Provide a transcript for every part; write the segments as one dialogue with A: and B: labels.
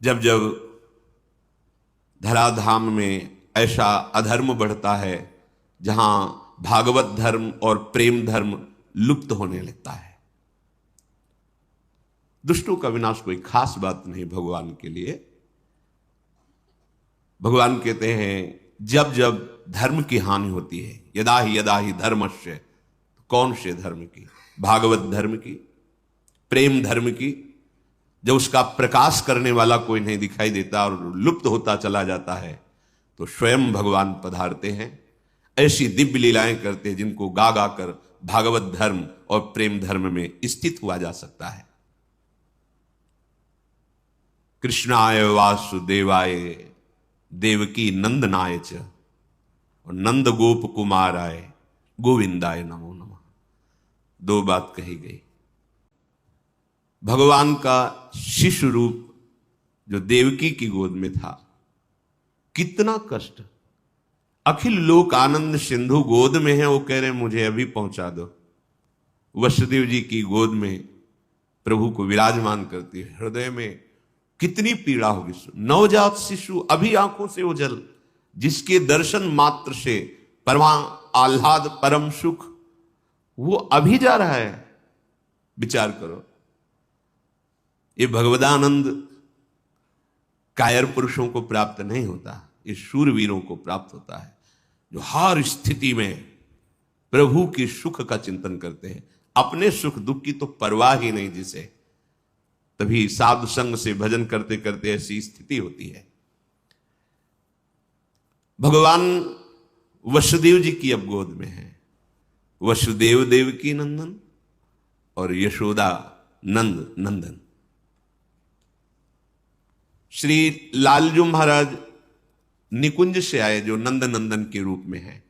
A: जब जब धराधाम में ऐसा अधर्म बढ़ता है जहां भागवत धर्म और प्रेम धर्म लुप्त होने लगता है। दुष्टों का विनाश कोई खास बात नहीं भगवान के लिए। भगवान कहते हैं जब जब धर्म की हानि होती है, यदा ही धर्मस्य, कौन से धर्म की? भागवत धर्म की, प्रेम धर्म की। जब उसका प्रकाश करने वाला कोई नहीं दिखाई देता और लुप्त होता चला जाता है तो स्वयं भगवान पधारते हैं, ऐसी दिव्य लीलाएं करते हैं जिनको गा गा कर भागवत धर्म और प्रेम धर्म में स्थित हुआ जा सकता है। कृष्णाय वासुदेवाय देवकी नंदनाय च और नंद गोप कुमाराय गोविंदाय नमो नमः। दो बात कही गई। भगवान का शिशु रूप जो देवकी की गोद में था, कितना कष्ट। अखिल लोक आनंद सिंधु गोद में है, वो कह रहे मुझे अभी पहुंचा दो। वसुदेव जी की गोद में प्रभु को विराजमान करती है, हृदय में कितनी पीड़ा होगी। नवजात शिशु अभी आंखों से ओझल, जिसके दर्शन मात्र से परमा आह्लाद परम सुख, वो अभी जा रहा है। विचार करो, ये भगवदानंद कायर पुरुषों को प्राप्त नहीं होता, ये शूरवीरों को प्राप्त होता है जो हर स्थिति में प्रभु की सुख का चिंतन करते हैं। अपने सुख दुख की तो परवाह ही नहीं जिसे, तभी साधु संग से भजन करते करते ऐसी स्थिति होती है। भगवान वसुदेव जी की अब गोद में है। वसुदेव देवकी नंदन और यशोदा नंद नंदन। श्री लालजू महाराज निकुंज से आए जो नंद नंदन के रूप में है,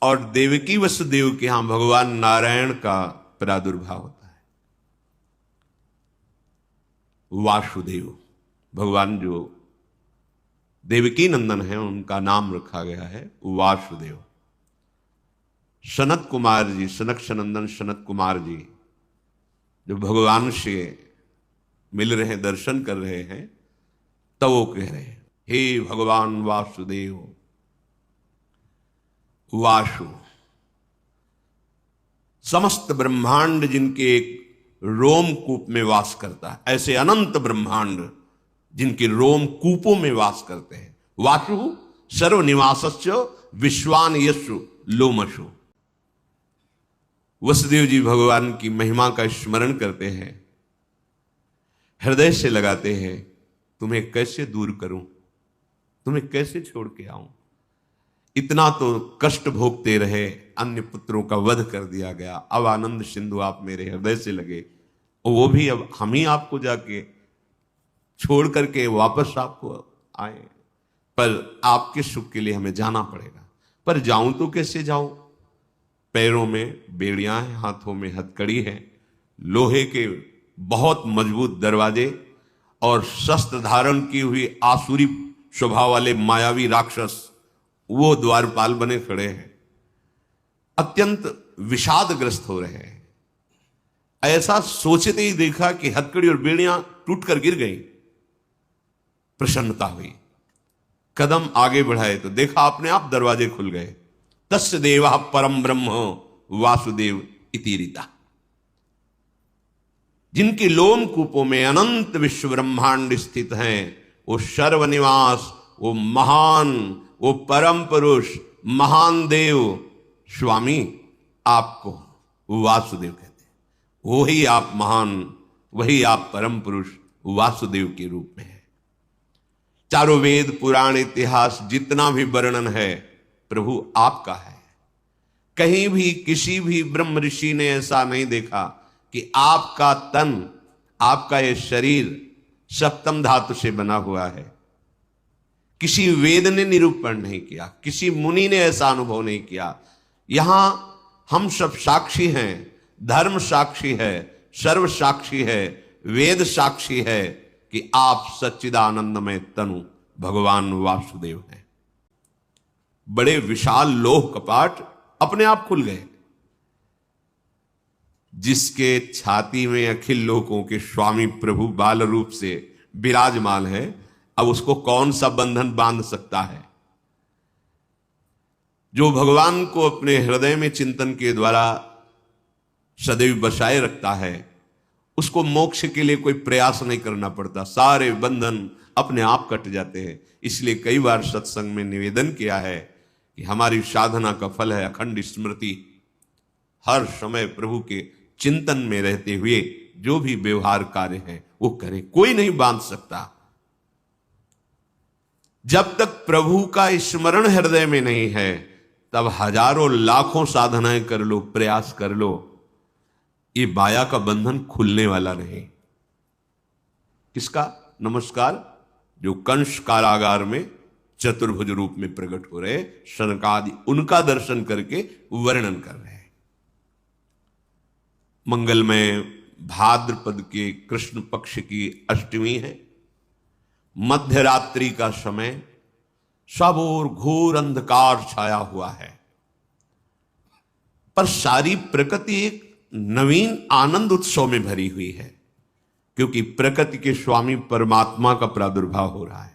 A: और देवकी वसुदेव के यहां भगवान नारायण का प्रादुर्भाव होता है। वासुदेव भगवान जो देवकी नंदन है उनका नाम रखा गया है वासुदेव। सनत कुमार जी, सनक सनंदन सनत कुमार जी जो भगवान से मिल रहे हैं, दर्शन कर रहे हैं, तब वो कह रहे हैं हे भगवान वासुदेव। वासु समस्त ब्रह्मांड जिनके एक रोमकूप में वास करता है, ऐसे अनंत ब्रह्मांड जिनके रोम कूपों में वास करते हैं। वासु सर्वनिवासस्य विश्वान यशु लोमशु। वसुदेव जी भगवान की महिमा का स्मरण करते हैं, हृदय से लगाते हैं, तुम्हें कैसे दूर करूं, तुम्हें कैसे छोड़ के आऊं। इतना तो कष्ट भोगते रहे, अन्य पुत्रों का वध कर दिया गया, अब आनंद सिंधु आप मेरे हृदय से लगे, और वो भी अब हम ही आपको जाके छोड़ करके वापस आपको आए, पर आपके सुख के लिए हमें जाना पड़ेगा। पर जाऊं तो कैसे जाऊं? पैरों में बेड़ियां हैं, हाथों में हथकड़ी है, लोहे के बहुत मजबूत दरवाजे और शस्त्र धारण की हुई आसुरी स्वभाव वाले मायावी राक्षस वो द्वारपाल बने खड़े हैं, अत्यंत विषादग्रस्त हो रहे हैं। ऐसा सोचते ही देखा कि हथकड़ी और बेड़ियां टूटकर गिर गई, प्रसन्नता हुई। कदम आगे बढ़ाए तो देखा अपने आप दरवाजे खुल गए। तस्य देवा परम ब्रह्म वासुदेव इति रीता। जिनके लोम कूपों में अनंत विश्व ब्रह्मांड स्थित हैं, वो सर्वनिवास, वो महान, वो परम पुरुष, महान देव स्वामी आपको वासुदेव कहते हैं। वही आप महान, वही आप परम पुरुष वासुदेव के रूप में है। चारों वेद पुराण इतिहास जितना भी वर्णन है प्रभु आपका है। कहीं भी किसी भी ब्रह्म ऋषि ने ऐसा नहीं देखा कि आपका तन, आपका ये शरीर सप्तम धातु से बना हुआ है। किसी वेद ने निरूपण नहीं किया, किसी मुनि ने ऐसा अनुभव नहीं किया। यहां हम सब साक्षी हैं, धर्म साक्षी है, सर्व साक्षी है, वेद साक्षी है कि आप सच्चिदानंदमय तनु भगवान वासुदेव हैं। बड़े विशाल लोह कपाट अपने आप खुल गए। जिसके छाती में अखिल लोकों के स्वामी प्रभु बाल रूप से विराजमान है, अब उसको कौन सा बंधन बांध सकता है? जो भगवान को अपने हृदय में चिंतन के द्वारा सदैव बसाए रखता है, उसको मोक्ष के लिए कोई प्रयास नहीं करना पड़ता, सारे बंधन अपने आप कट जाते हैं। इसलिए कई बार सत्संग में निवेदन किया है कि हमारी साधना का फल है अखंड स्मृति। हर समय प्रभु के चिंतन में रहते हुए जो भी व्यवहार कार्य है वो करे, कोई नहीं बांध सकता। जब तक प्रभु का स्मरण हृदय में नहीं है, तब हजारों लाखों साधनाएं कर लो, प्रयास कर लो, ये माया का बंधन खुलने वाला नहीं। किसका नमस्कार? जो कंस कारागार में चतुर्भुज रूप में प्रकट हो रहे शनकादि, उनका दर्शन करके वर्णन कर रहे हैं। मंगलमय भाद्रपद के कृष्ण पक्ष की अष्टमी है, मध्य रात्रि का समय, सब ओर घोर अंधकार छाया हुआ है, पर सारी प्रकृति एक नवीन आनंद उत्सव में भरी हुई है, क्योंकि प्रकृति के स्वामी परमात्मा का प्रादुर्भाव हो रहा है।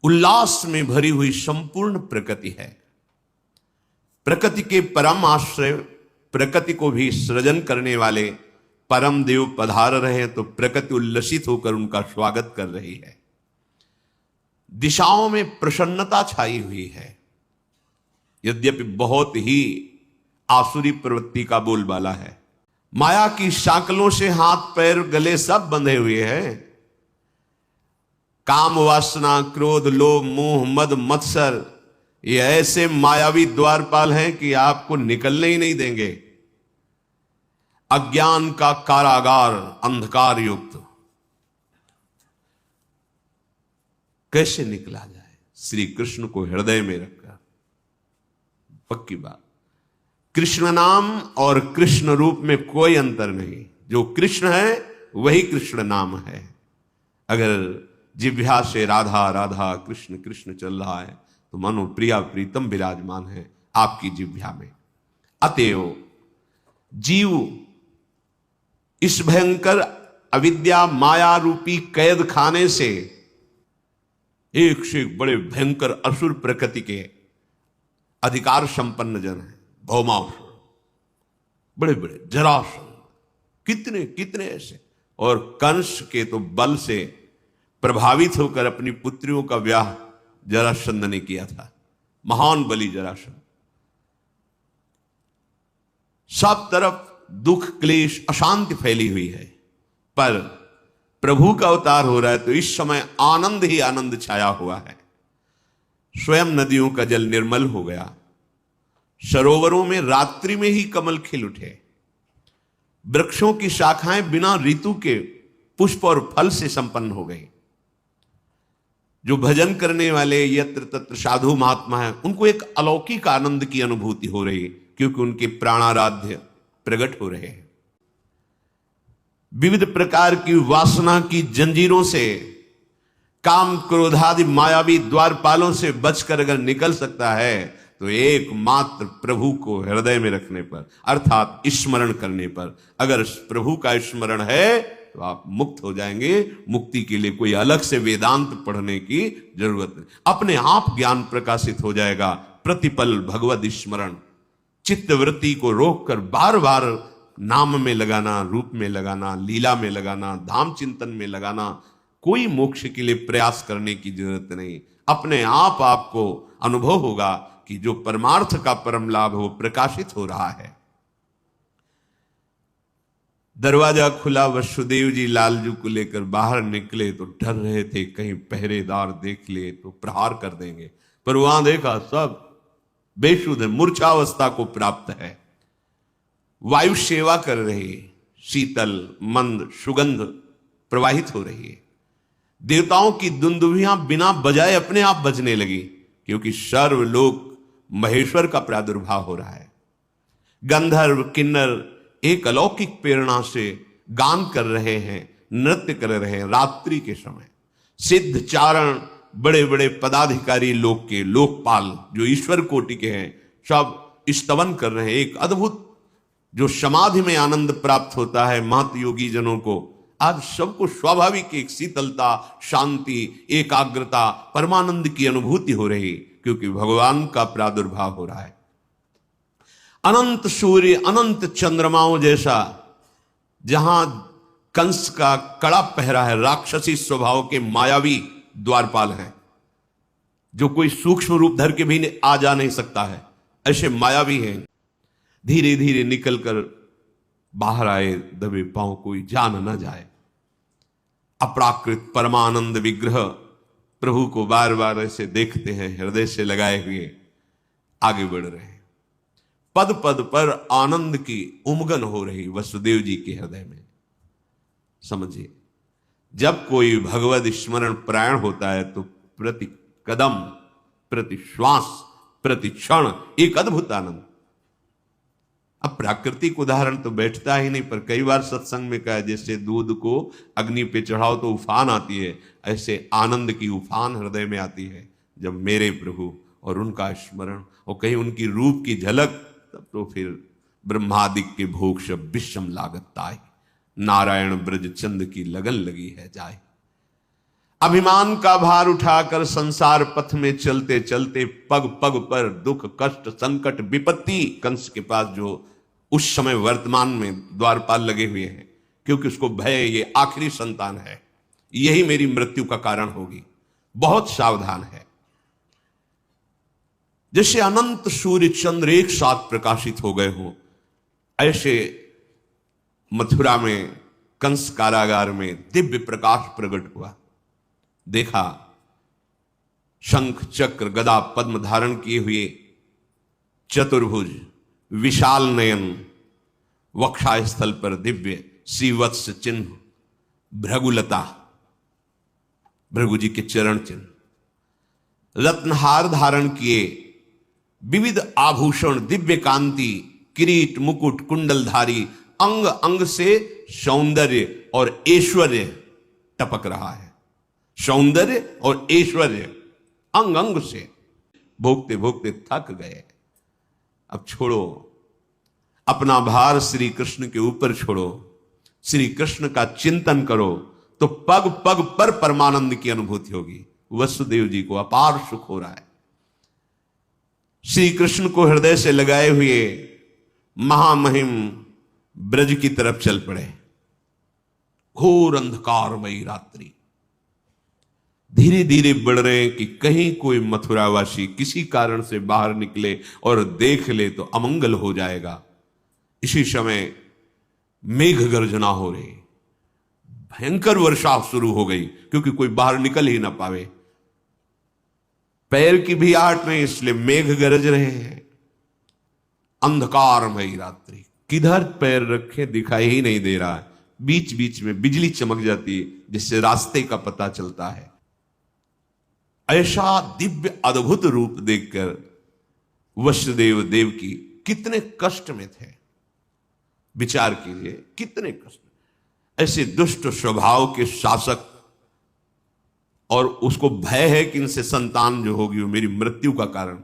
A: उल्लास में भरी हुई संपूर्ण प्रकृति है। प्रकृति के परम आश्रय, प्रकृति को भी सृजन करने वाले परम देव पधार रहे हैं, तो प्रकृति उल्लसित होकर उनका स्वागत कर रही है। दिशाओं में प्रसन्नता छाई हुई है, यद्यपि बहुत ही आसुरी प्रवृत्ति का बोलबाला है। माया की शाकलों से हाथ पैर गले सब बंधे हुए हैं। काम वासना, क्रोध, लोभ, मोह, मद, मत्सर, ये ऐसे मायावी द्वारपाल हैं कि आपको निकलने ही नहीं देंगे। अज्ञान का कारागार, अंधकार युक्त, कैसे निकला जाए? श्री कृष्ण को हृदय में रखकर। पक्की बात, कृष्ण नाम और कृष्ण रूप में कोई अंतर नहीं। जो कृष्ण है वही कृष्ण नाम है। अगर जिह्वा से राधा राधा कृष्ण कृष्ण चल रहा है, तो मनो प्रिया प्रीतम विराजमान है आपकी जिह्वा में। अतएव जीव इस भयंकर अविद्या माया रूपी कैद खाने से एक से एक बड़े भयंकर असुर प्रकृति के अधिकार संपन्न जन है। भौमासुर, बड़े बड़े जरासंध, कितने कितने ऐसे, और कंस के तो बल से प्रभावित होकर अपनी पुत्रियों का ब्याह जरासंध ने किया था। महान बलि जरासंध। सब तरफ दुख, क्लेश, अशांति फैली हुई है, पर प्रभु का अवतार हो रहा है, तो इस समय आनंद ही आनंद छाया हुआ है। स्वयं नदियों का जल निर्मल हो गया, सरोवरों में रात्रि में ही कमल खिल उठे, वृक्षों की शाखाएं बिना ऋतु के पुष्प और फल से संपन्न हो गई। जो भजन करने वाले यत्र तत्र साधु महात्मा हैं, उनको एक अलौकिक आनंद की अनुभूति हो रही, क्योंकि उनके प्राणाराध्य प्रकट हो रहे हैं। विविध प्रकार की वासना की जंजीरों से, काम क्रोधादि मायावी द्वारपालों से बचकर अगर निकल सकता है, तो एकमात्र प्रभु को हृदय में रखने पर, अर्थात स्मरण करने पर, अगर प्रभु का स्मरण है तो आप मुक्त हो जाएंगे। मुक्ति के लिए कोई अलग से वेदांत पढ़ने की जरूरत नहीं, अपने आप ज्ञान प्रकाशित हो जाएगा। प्रतिपल भगवद स्मरण, चित्तवृत्ति को रोककर बार बार नाम में लगाना, रूप में लगाना, लीला में लगाना, धाम चिंतन में लगाना, कोई मोक्ष के लिए प्रयास करने की जरूरत नहीं। अपने आप आपको अनुभव होगा कि जो परमार्थ का परम लाभ वो प्रकाशित हो रहा है। दरवाजा खुला, वसुदेव जी लालजू को लेकर बाहर निकले तो डर रहे थे कहीं पहरेदार देख ले तो प्रहार कर देंगे, पर वहां देखा सब बेशुद्ध मूर्छावस्था को प्राप्त है। वायु सेवा कर रही है, शीतल मंद सुगंध प्रवाहित हो रही है। देवताओं की दुंदुभियां बिना बजाए अपने आप बजने लगी, क्योंकि सर्वलोक महेश्वर का प्रादुर्भाव हो रहा है। गंधर्व किन्नर एक अलौकिक प्रेरणा से गान कर रहे हैं, नृत्य कर रहे हैं। रात्रि के समय सिद्ध चारण, बड़े बड़े पदाधिकारी लोक के लोकपाल जो ईश्वर कोटि के हैं, सब स्तवन कर रहे हैं। एक अद्भुत जो समाधि में आनंद प्राप्त होता है महत योगी जनों को, आज सबको स्वाभाविक एक शीतलता, शांति, एकाग्रता, परमानंद की अनुभूति हो रही, क्योंकि भगवान का प्रादुर्भाव हो रहा है। अनंत सूर्य, अनंत चंद्रमाओं जैसा जहां कंस का कड़ा पहरा है, राक्षसी स्वभाव के मायावी द्वारपाल हैं, जो कोई सूक्ष्म रूप धर के भी आ जा नहीं सकता है, ऐसे मायावी हैं। धीरे धीरे निकलकर बाहर आए, दबे पांव कोई जान न जाए। अपराकृत परमानंद विग्रह प्रभु को बार बार ऐसे देखते हैं, हृदय से लगाए हुए आगे बढ़ रहे हैं। पद पद पर आनंद की उमगन हो रही वसुदेव जी के हृदय में। समझिए, जब कोई भगवद स्मरण प्राण होता है तो प्रति कदम, प्रति श्वास, प्रति क्षण एक अद्भुत आनंद। अब प्राकृतिक उदाहरण तो बैठता ही नहीं, पर कई बार सत्संग में कहा, जैसे दूध को अग्नि पे चढ़ाओ तो उफान आती है, ऐसे आनंद की उफान हृदय में आती है जब मेरे प्रभु और उनका स्मरण और कहीं उनकी रूप की झलक, तब तो फिर ब्रह्मादिक के भोग शब विषम लागत ताई, नारायण ब्रज चंद की लगन लगी है जाए। अभिमान का भार उठाकर संसार पथ में चलते चलते पग पग पर दुख, कष्ट, संकट, विपत्ति, कंस के पास जो उस समय वर्तमान में द्वारपाल लगे हुए हैं, क्योंकि उसको भय ये आखिरी संतान है, यही मेरी मृत्यु का कारण होगी, बहुत सावधान है। जैसे अनंत सूर्य चंद्र एक साथ प्रकाशित हो गए हो, ऐसे मथुरा में कंस कारागार में दिव्य प्रकाश प्रकट हुआ। देखा शंख चक्र गदा पद्म धारण किए हुए, चतुर्भुज, विशाल नयन, वक्षास्थल पर दिव्य श्रीवत्स चिन्ह, भृगुलता, भृगु जी के चरण चिन्ह, रत्नहार धारण किए, विविध आभूषण, दिव्य कांति, किरीट, मुकुट, कुंडलधारी, अंग अंग से सौंदर्य और ऐश्वर्य टपक रहा है। सौंदर्य और ऐश्वर्य अंग अंग से। भोगते भोगते थक गए, अब छोड़ो, अपना भार श्री कृष्ण के ऊपर छोड़ो, श्री कृष्ण का चिंतन करो, तो पग पग पर परमानंद की अनुभूति होगी। वसुदेव जी को अपार सुख हो रहा है। श्री कृष्ण को हृदय से लगाए हुए महामहिम ब्रज की तरफ चल पड़े। घोर अंधकारमयी रात्रि, धीरे धीरे बढ़ रहे हैं कि कहीं कोई मथुरावासी किसी कारण से बाहर निकले और देख ले तो अमंगल हो जाएगा। इसी समय मेघ गर्जना हो रही, भयंकर वर्षा शुरू हो गई, क्योंकि कोई बाहर निकल ही ना पावे, पैर की भी आहट नहीं, इसलिए मेघ गरज रहे हैं। अंधकारमयी रात्रि, किधर पैर रखे दिखाई ही नहीं दे रहा है। बीच बीच में बिजली चमक जाती है, जिससे रास्ते का पता चलता है। ऐसा दिव्य अद्भुत रूप देखकर वसुदेव देव की कितने कष्ट में थे, विचार कीजिए, कितने कष्ट। ऐसे दुष्ट स्वभाव के शासक, और उसको भय है कि इनसे संतान जो होगी वो मेरी मृत्यु का कारण।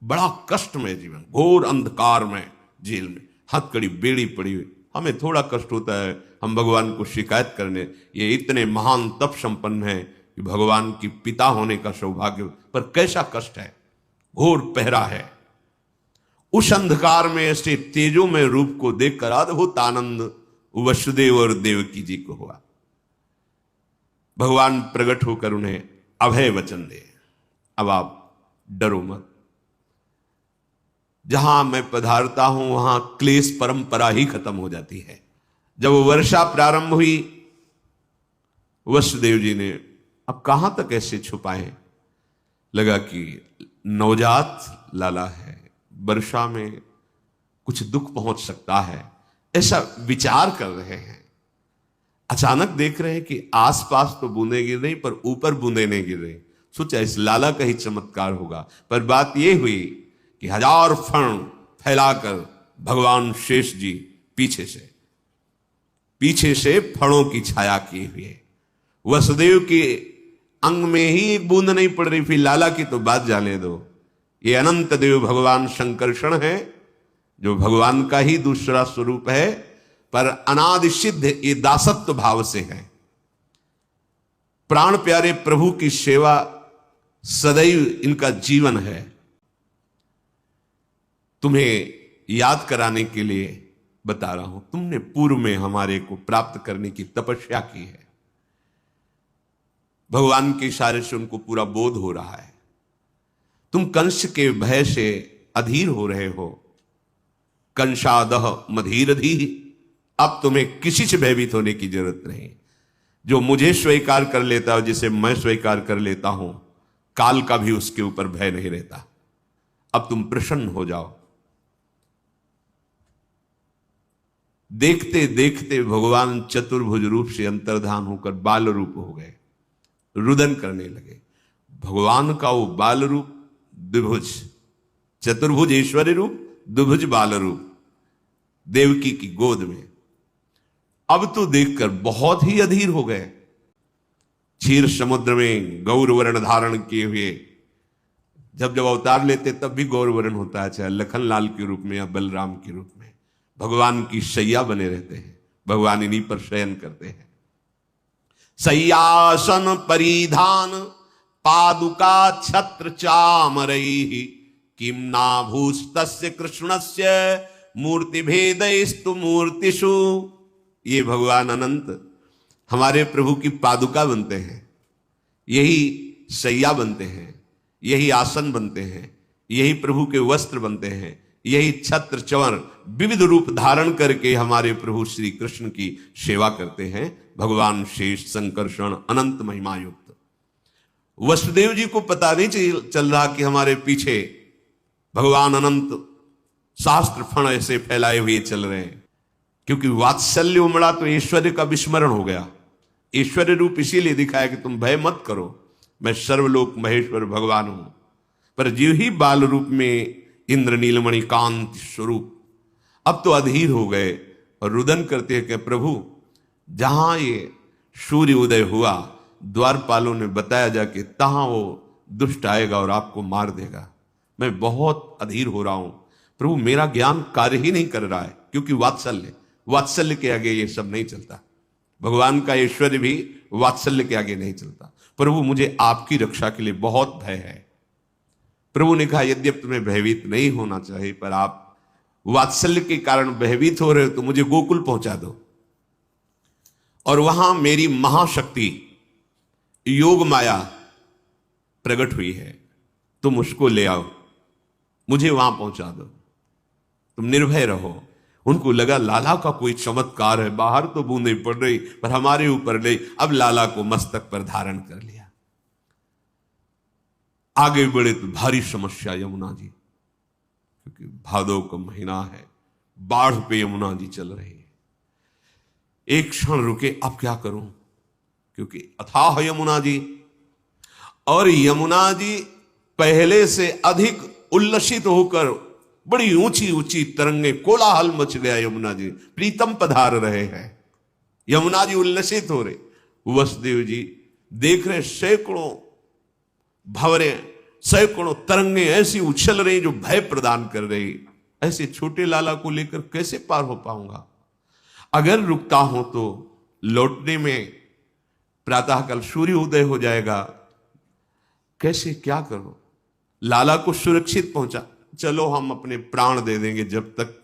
A: बड़ा कष्टमय जीवन, घोर अंधकार में, जेल में हथकड़ी बेड़ी पड़ी हुई। हमें थोड़ा कष्ट होता है, हम भगवान को शिकायत करने, ये इतने महान तप संपन्न है कि भगवान की पिता होने का सौभाग्य, पर कैसा कष्ट है, घोर पहरा है। उस अंधकार में ऐसे तेजो में रूप को देखकर अद्भुत आनंद वसुदेव और देवकी जी को हुआ। भगवान प्रकट होकर उन्हें अभय वचन दे, अब आप डरो मत, जहां मैं पधारता हूं वहां क्लेश परंपरा ही खत्म हो जाती है। जब वर्षा प्रारंभ हुई, वसुदेव जी ने अब कहां तक ऐसे छुपाए, लगा कि नवजात लाला है, वर्षा में कुछ दुख पहुंच सकता है, ऐसा विचार कर रहे हैं। अचानक देख रहे हैं कि आसपास तो बूंदे गिर रही, पर ऊपर बूंदे नहीं गिर रही। सोचा इस लाला का ही चमत्कार होगा, पर बात यह हुई कि 1000 फण फैलाकर भगवान शेष जी पीछे से फणों की छाया किए हुए, वसुदेव के अंग में ही एक बूंद नहीं पड़ रही, फिर लाला की तो बात जाने दो। ये अनंत देव भगवान शंकरषण है, जो भगवान का ही दूसरा स्वरूप है, पर अनादि सिद्ध ये दासत्व भाव से है। प्राण प्यारे प्रभु की सेवा सदैव इनका जीवन है। तुम्हें याद कराने के लिए बता रहा हूं, तुमने पूर्व में हमारे को प्राप्त करने की तपस्या की है। भगवान के इशारे से उनको पूरा बोध हो रहा है। तुम कंस के भय से अधीर हो रहे हो। कंसादह मधीरधी, अब तुम्हें किसी से भयभीत होने की जरूरत नहीं। जो मुझे स्वीकार कर लेता है, जिसे मैं स्वीकार कर लेता हूं, काल का भी उसके ऊपर भय नहीं रहता। अब तुम प्रसन्न हो जाओ। देखते देखते भगवान चतुर्भुज रूप से अंतर्धान होकर बाल रूप हो गए, रुदन करने लगे। भगवान का वो बाल रूप द्विभुज, चतुर्भुज ईश्वरी रूप, द्विभुज बाल रूप देवकी की गोद में। अब तो देखकर बहुत ही अधीर हो गए। क्षीर समुद्र में गौर वर्ण धारण किए हुए, जब जब अवतार लेते तब भी गौर वर्ण होता है, चाहे लखनलाल के रूप में या बलराम के रूप में। भगवान की शैया बने रहते हैं, भगवान इन्हीं पर शयन करते हैं। सय्यासन परिधान पादुका छत्र चामरैहि किम नाभूस्तस्य कृष्णस्य मूर्ति भेदस्तु मूर्तिषु। ये भगवान अनंत हमारे प्रभु की पादुका बनते हैं, यही शैया बनते हैं, यही आसन बनते हैं, यही प्रभु के वस्त्र बनते हैं, यही छत्र चवर विविध रूप धारण करके हमारे प्रभु श्री कृष्ण की सेवा करते हैं। भगवान शेष संकर्षण अनंत महिमा युक्त। वसुदेव जी को पता नहीं चल रहा कि हमारे पीछे भगवान अनंत शास्त्र फण ऐसे फैलाए हुए चल रहे हैं, क्योंकि वात्सल्य उमड़ा तो ऐश्वर्य का विस्मरण हो गया। ऐश्वर्य रूप इसीलिए दिखाया कि तुम भय मत करो, मैं सर्वलोक महेश्वर भगवान हूं। पर जीव ही बाल रूप में इंद्र नीलमणि कांत स्वरूप अब तो अधीर हो गए और रुदन करते हैं कि प्रभु, जहां ये सूर्य उदय हुआ, द्वारपालों ने बताया जाके तहां वो दुष्ट आएगा और आपको मार देगा। मैं बहुत अधीर हो रहा हूं प्रभु, मेरा ज्ञान कार्य ही नहीं कर रहा है, क्योंकि वात्सल्य के आगे ये सब नहीं चलता। भगवान का ऐश्वर्य भी वात्सल्य के आगे नहीं चलता। प्रभु, मुझे आपकी रक्षा के लिए बहुत भय है। प्रभु ने कहा, यद्यपि तुम्हें भयभीत नहीं होना चाहिए, पर आप वात्सल्य के कारण भयभीत हो रहे हो, तो मुझे गोकुल पहुंचा दो और वहां मेरी महाशक्ति योग माया प्रकट हुई है, तुम उसको ले आओ, मुझे वहां पहुंचा दो, तुम निर्भय रहो। उनको लगा लाला का कोई चमत्कार है, बाहर तो बूंदे पड़ रही पर हमारे ऊपर नहीं। अब लाला को मस्तक पर धारण कर लिया। आगे बढ़े तो भारी समस्या यमुना जी, क्योंकि भादो का महीना है, बाढ़ पे यमुना जी चल रही है। एक क्षण रुके, अब क्या करूं, क्योंकि अथाह यमुना जी, और यमुना जी पहले से अधिक उल्लसित होकर बड़ी ऊंची ऊंची तरंगे, कोलाहल मच गया। यमुना जी प्रीतम पधार रहे हैं, यमुना जी उल्लसित हो रहे। वसुदेव जी देख रहे, सैकड़ों भंवरे, सैकड़ों तरंगे ऐसी उछल रही जो भय प्रदान कर रही। ऐसे छोटे लाला को लेकर कैसे पार हो पाऊंगा? अगर रुकता हूं तो लौटने में प्रातःकाल सूर्य उदय हो जाएगा, कैसे क्या करूं? लाला को सुरक्षित पहुंचा, चलो हम अपने प्राण दे देंगे, जब तक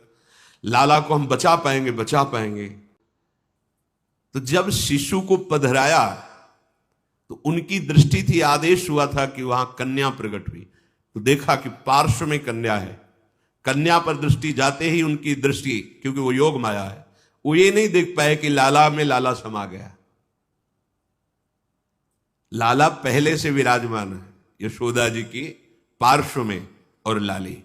A: लाला को हम बचा पाएंगे। तो जब शिशु को पधराया तो उनकी दृष्टि थी, आदेश हुआ था कि वहां कन्या प्रकट हुई, तो देखा कि पार्श्व में कन्या है। कन्या पर दृष्टि जाते ही उनकी दृष्टि, क्योंकि वो योग माया है, वो ये नहीं देख पाए कि लाला में लाला समा गया। लाला पहले से विराजमान है यशोदा जी की पार्श्व में, और लाली,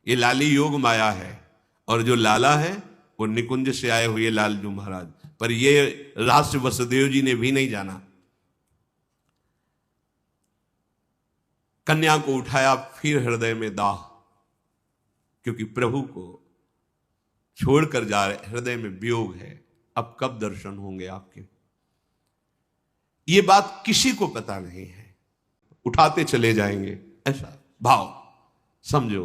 A: ये लाली योग माया है, और जो लाला है वो निकुंज से आए हुए लालजू महाराज। पर ये रहस्य वसुदेव जी ने भी नहीं जाना। कन्या को उठाया, फिर हृदय में दाह, क्योंकि प्रभु को छोड़कर जा रहे, हृदय में वियोग है, अब कब दर्शन होंगे आपके। ये बात किसी को पता नहीं है, उठाते चले जाएंगे, ऐसा भाव समझो।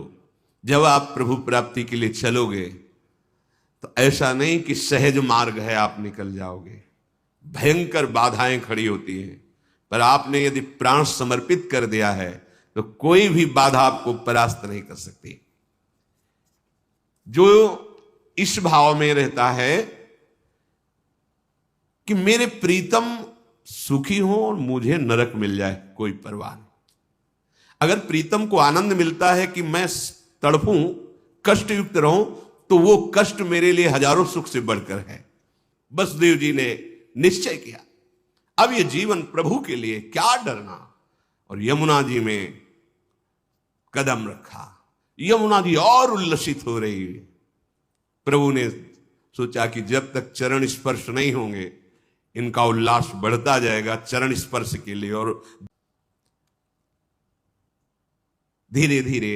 A: जब आप प्रभु प्राप्ति के लिए चलोगे तो ऐसा नहीं कि सहज मार्ग है आप निकल जाओगे, भयंकर बाधाएं खड़ी होती हैं। पर आपने यदि प्राण समर्पित कर दिया है तो कोई भी बाधा आपको परास्त नहीं कर सकती। जो इस भाव में रहता है कि मेरे प्रीतम सुखी हो और मुझे नरक मिल जाए, कोई परवाह नहीं। अगर प्रीतम को आनंद मिलता है कि मैं तड़पूं, कष्ट युक्त रहूं, तो वो कष्ट मेरे लिए हजारों सुख से बढ़कर है। वसुदेव जी ने निश्चय किया, अब ये जीवन प्रभु के लिए, क्या डरना। और यमुना जी में कदम रखा। यमुना जी और उल्लसित हो रही है। प्रभु ने सोचा कि जब तक चरण स्पर्श नहीं होंगे इनका उल्लास बढ़ता जाएगा चरण स्पर्श के लिए। और धीरे धीरे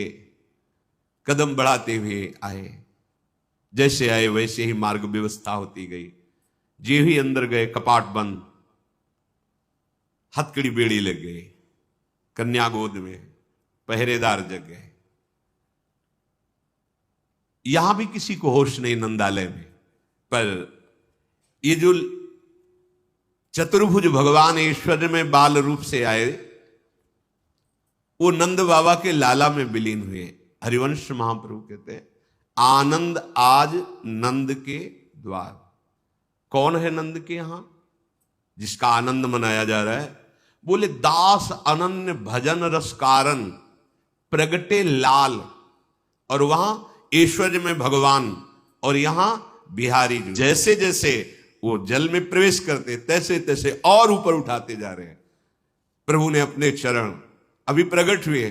A: कदम बढ़ाते हुए आए। जैसे आए वैसे ही मार्ग व्यवस्था होती गई। जे ही अंदर गए कपाट बंद, हथकड़ी बेड़ी लग गई, कन्या गोद में, पहरेदार जग गए। यहां भी किसी को होश नहीं नंदालय में। पर ये जो चतुर्भुज भगवान ईश्वर में बाल रूप से आए, वो नंद बाबा के लाला में विलीन हुए। हरिवंश महाप्रभु कहते हैं, आनंद आज नंद के द्वार। कौन है नंद के यहां जिसका आनंद मनाया जा रहा है? बोले, दास अनन्य भजन रस कारण प्रगटे लाल। और वहां ऐश्वर्य में भगवान और यहां बिहारी जी। जैसे जैसे वो जल में प्रवेश करते तैसे तैसे और ऊपर उठाते जा रहे हैं। प्रभु ने अपने चरण अभी प्रकट हुए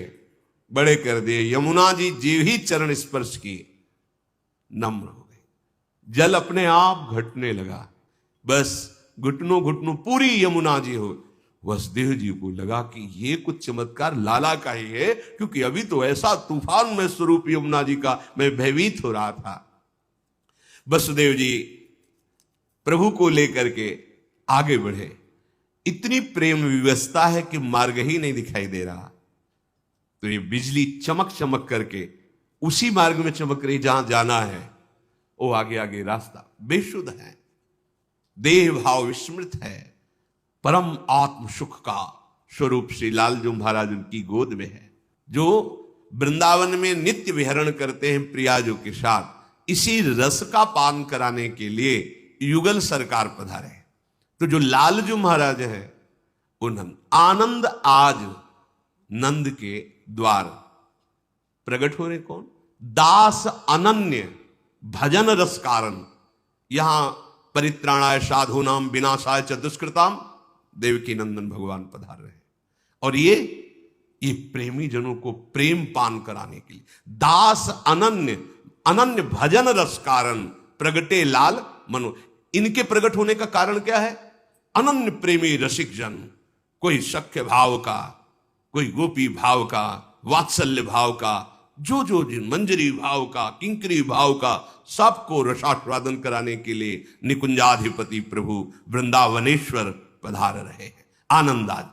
A: बड़े कर दिए। यमुना जी जीव ही चरण स्पर्श की नम्र हो गई। जल अपने आप घटने लगा। बस घुटनों घुटनों पूरी यमुना जी हो। वसुदेव जी को लगा कि ये कुछ चमत्कार लाला का ही है, क्योंकि अभी तो ऐसा तूफान में स्वरूप यमुना जी का मैं भयभीत हो रहा था। वसुदेव जी प्रभु को लेकर के आगे बढ़े। इतनी प्रेम व्यवस्था है कि मार्ग ही नहीं दिखाई दे रहा। तो ये बिजली चमक चमक करके उसी मार्ग में चमक रही जहां जाना है। वो आगे आगे रास्ता बेशुद्ध है, देह भाव विस्मृत है, परम आत्म सुख का स्वरूप श्री लालजू महाराज उनकी गोद में है, जो वृंदावन में नित्य विहरण करते हैं प्रियाजू के साथ। इसी रस का पान कराने के लिए युगल सरकार पधारे। तो जो लालजू महाराज है वो नंद, आनंद आज नंद के द्वार प्रकट हो रहे। कौन? दास अनन्य भजन रस कारण। यहां परित्राणाय साधूनाम विनाशाय च दुष्कृताम देवकी नंदन भगवान पधार रहे। और ये प्रेमी जनों को प्रेम पान कराने के लिए दास अनन्य अनन्य भजन रस कारण प्रगटे लाल मनो। इनके प्रकट होने का कारण क्या है? अनन्य प्रेमी रसिक जन, कोई सख्य भाव का, कोई गोपी भाव का, वात्सल्य भाव का, जो जो जिन मंजरी भाव का, किंकरी भाव का, सबको रसास्वादन कराने के लिए निकुंजाधिपति प्रभु वृंदावनेश्वर पधार रहे हैं। आनंद आज